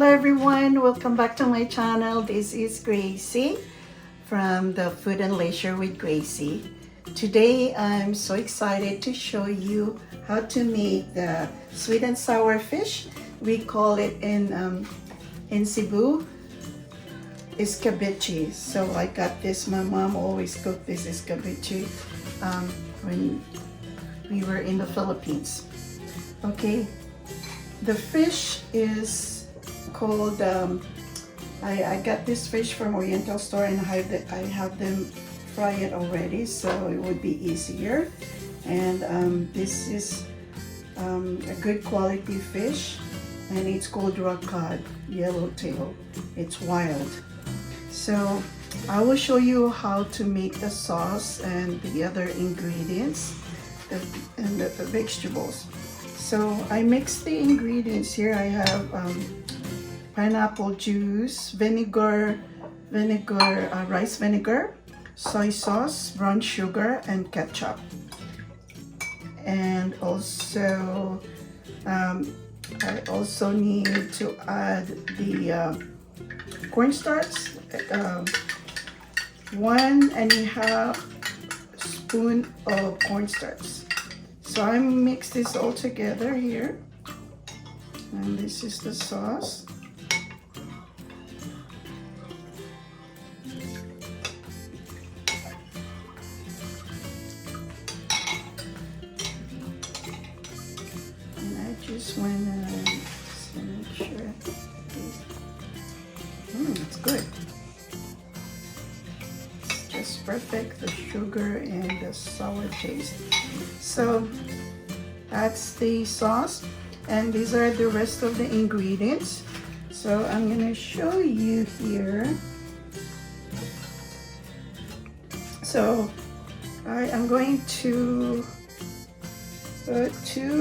Hello everyone, welcome back to my channel. This is Gracie from the Food and Leisure with Gracie. Today I'm so excited to show you how to make the sweet and sour fish. We call it in Cebu Escabeche. So I got this, my mom always cooked this escabeche when we were in the Philippines. Okay, the fish is called, I got this fish from Oriental store and I have them fry it already, so it would be easier. And this is a good quality fish, and it's called rock cod, yellowtail. It's wild. So I will show you how to make the sauce and the other ingredients and the vegetables. So I mix the ingredients here. I have pineapple juice, rice vinegar, soy sauce, brown sugar, and ketchup. And also, I also need to add the cornstarch, 1.5 spoon of cornstarch. So I mix this all together here, and this is the sauce. And I just want to make sure it's good. It's just perfect, the sugar and the sour taste. So that's the sauce, and these are the rest of the ingredients. So I'm gonna show you here. So I am going to put 2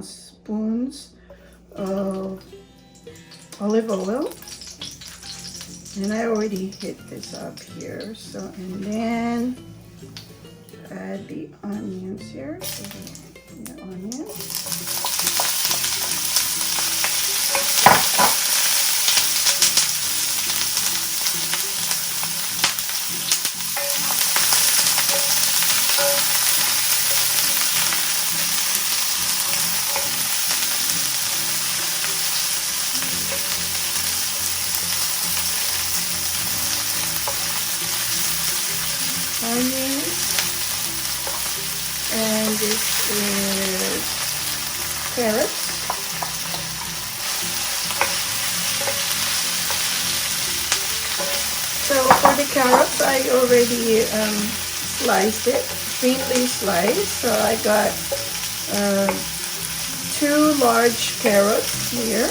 spoons of olive oil. And I already hit this up here. So, and then add the onions here. So the onions. And this is carrots. So for the carrots, I already sliced it, thinly sliced. So I got 2 large carrots here.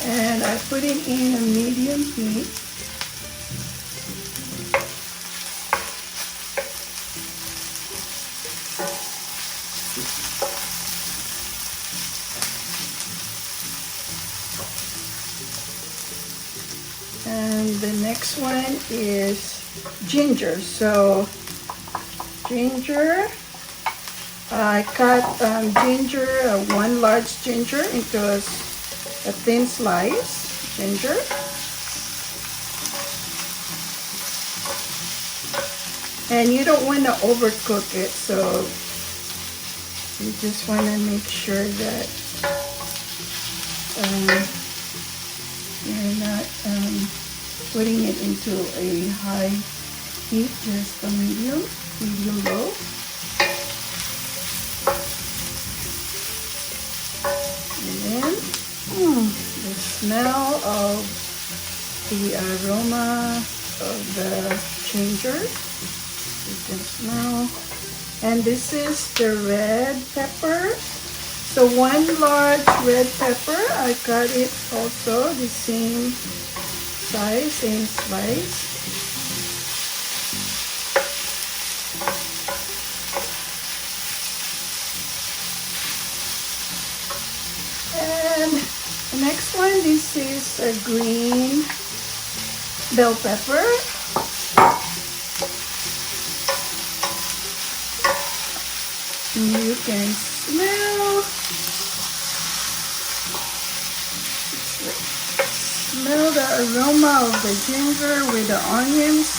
And I put it in a medium heat. And the next one is ginger. So ginger, I cut ginger, 1 large ginger into a thin slice, ginger. And you don't want to overcook it, so you just want to make sure that you're not putting it into a high heat, just a medium low. And then the smell of the aroma of the ginger, you can smell. And this is the red pepper. So 1 large red pepper, I cut it also the same size, same slice. And the next one, this is a green bell pepper. And you can smell the aroma of the ginger with the onions.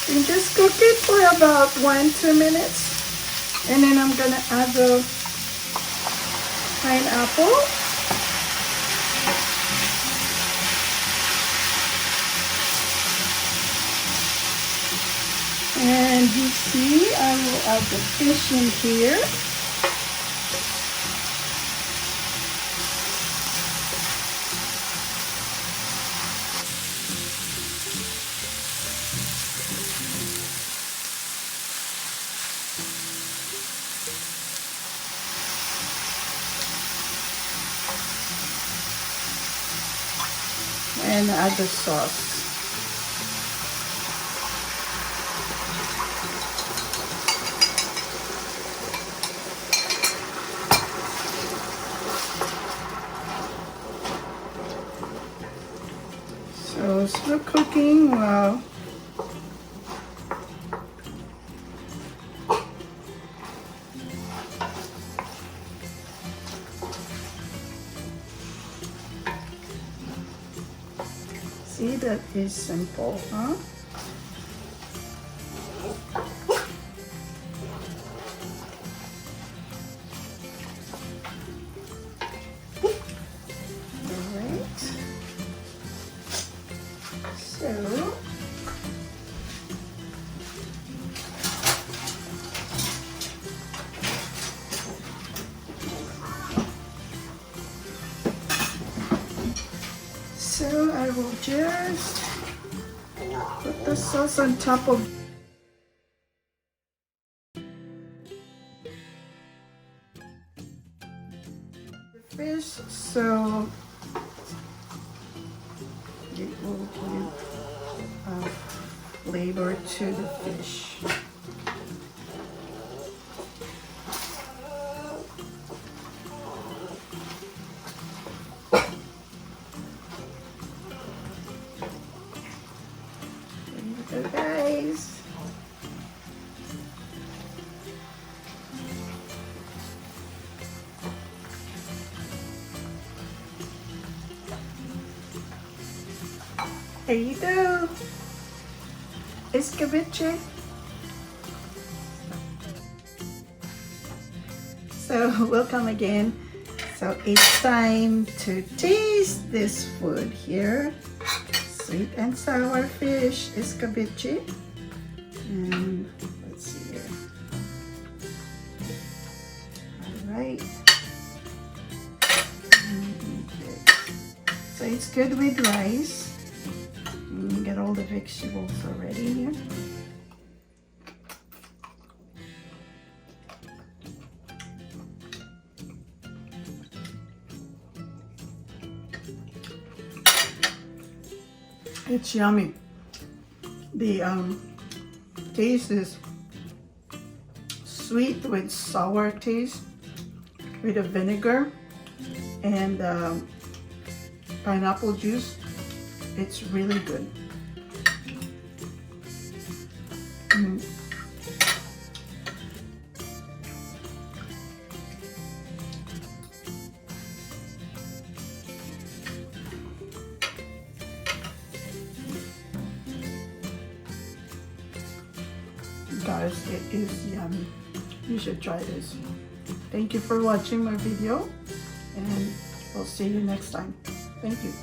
And just cook it for about 1-2 minutes. And then I'm gonna add the pineapple. And you see, I will add the fish in here. And add the sauce. So still cooking well. See, that is simple, huh? Alright. So I will just put the sauce on top of the fish, so it will give flavor to the fish. There you go, guys. There you go. Escabeche. So welcome again. So it's time to taste this food here. Sweet and sour fish escabeche. And let's see here. All right. So it's good with rice. You get all the vegetables already here. It's yummy. The taste is sweet with sour taste with a vinegar and pineapple juice. It's really good. Guys, it is yummy. You should try this. Thank you for watching my video, and we'll see you next time. Thank you.